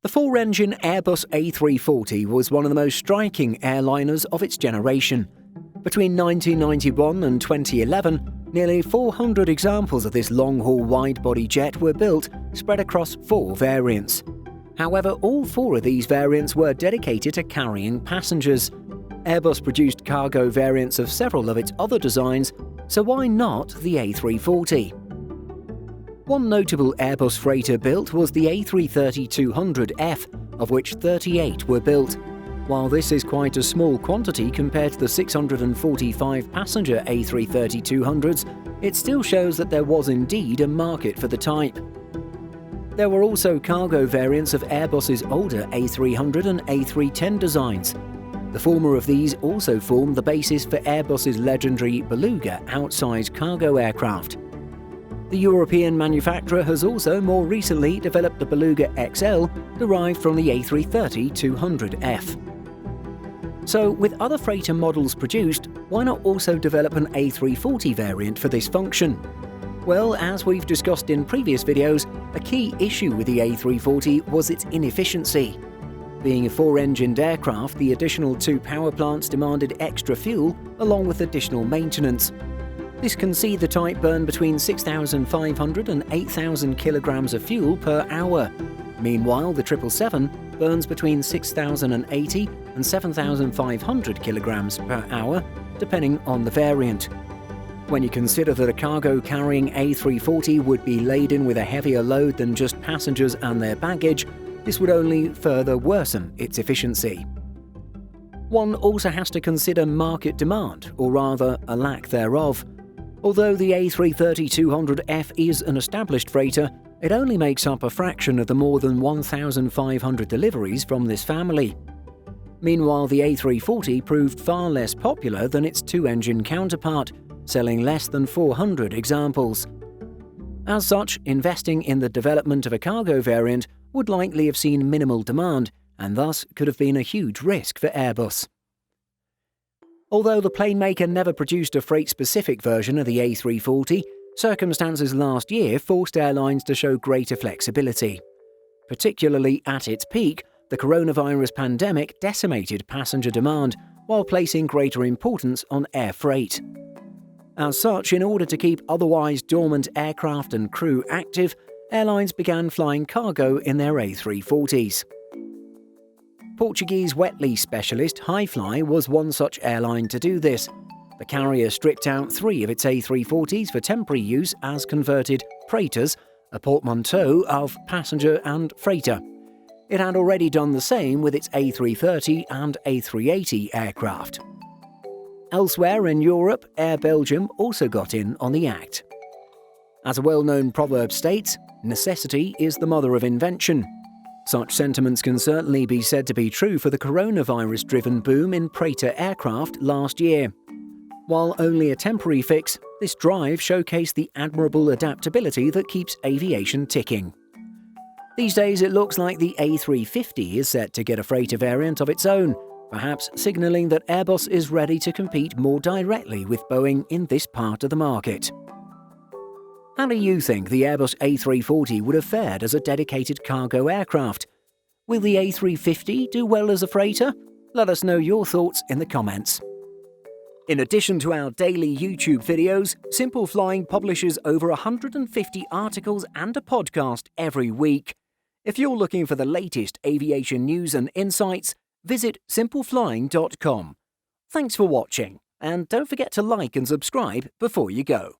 The four-engine Airbus A340 was one of the most striking airliners of its generation. Between 1991 and 2011, nearly 400 examples of this long-haul wide-body jet were built, spread across 4 variants. However, all 4 of these variants were dedicated to carrying passengers. Airbus produced cargo variants of several of its other designs, so why not the A340? One notable Airbus freighter built was the A330-200F, of which 38 were built. While this is quite a small quantity compared to the 645-passenger A330-200s, it still shows that there was indeed a market for the type. There were also cargo variants of Airbus's older A300 and A310 designs. The former of these also formed the basis for Airbus's legendary BELUGA outsized cargo aircraft. The European manufacturer has also more recently developed the BELUGA XL, derived from the A330-200F. So, with other freighter models produced, why not also develop an A340 variant for this function? Well, as we've discussed in previous videos, a key issue with the A340 was its inefficiency. Being a 4-engined aircraft, the additional 2 power plants demanded extra fuel along with additional maintenance. This can see the type burn between 6,500 and 8,000 kilograms of fuel per hour. Meanwhile, the 777 burns between 6,080 and 7,500 kilograms per hour, depending on the variant. When you consider that a cargo-carrying A340 would be laden with a heavier load than just passengers and their baggage, this would only further worsen its efficiency. One also has to consider market demand, or rather a lack thereof. Although the A330-200F is an established freighter, it only makes up a fraction of the more than 1,500 deliveries from this family. Meanwhile, the A340 proved far less popular than its 2-engine counterpart, selling less than 400 examples. As such, investing in the development of a cargo variant would likely have seen minimal demand, and thus could have been a huge risk for Airbus. Although the plane maker never produced a freight-specific version of the A340, circumstances last year forced airlines to show greater flexibility. Particularly at its peak, the coronavirus pandemic decimated passenger demand, while placing greater importance on air freight. As such, in order to keep otherwise dormant aircraft and crew active, airlines began flying cargo in their A340s. Portuguese wet lease specialist Highfly was one such airline to do this. The carrier stripped out 3 of its A340s for temporary use as converted Preighters, a portmanteau of passenger and freighter. It had already done the same with its A330 and A380 aircraft. Elsewhere in Europe, Air Belgium also got in on the act. As a well-known proverb states, necessity is the mother of invention. Such sentiments can certainly be said to be true for the coronavirus-driven boom in Preighters aircraft last year. While only a temporary fix, this drive showcased the admirable adaptability that keeps aviation ticking. These days it looks like the A350 is set to get a freighter variant of its own, perhaps signalling that Airbus is ready to compete more directly with Boeing in this part of the market. How do you think the Airbus A340 would have fared as a dedicated cargo aircraft? Will the A350 do well as a freighter? Let us know your thoughts in the comments. In addition to our daily YouTube videos, Simple Flying publishes over 150 articles and a podcast every week. If you're looking for the latest aviation news and insights, visit simpleflying.com. Thanks for watching, and don't forget to like and subscribe before you go.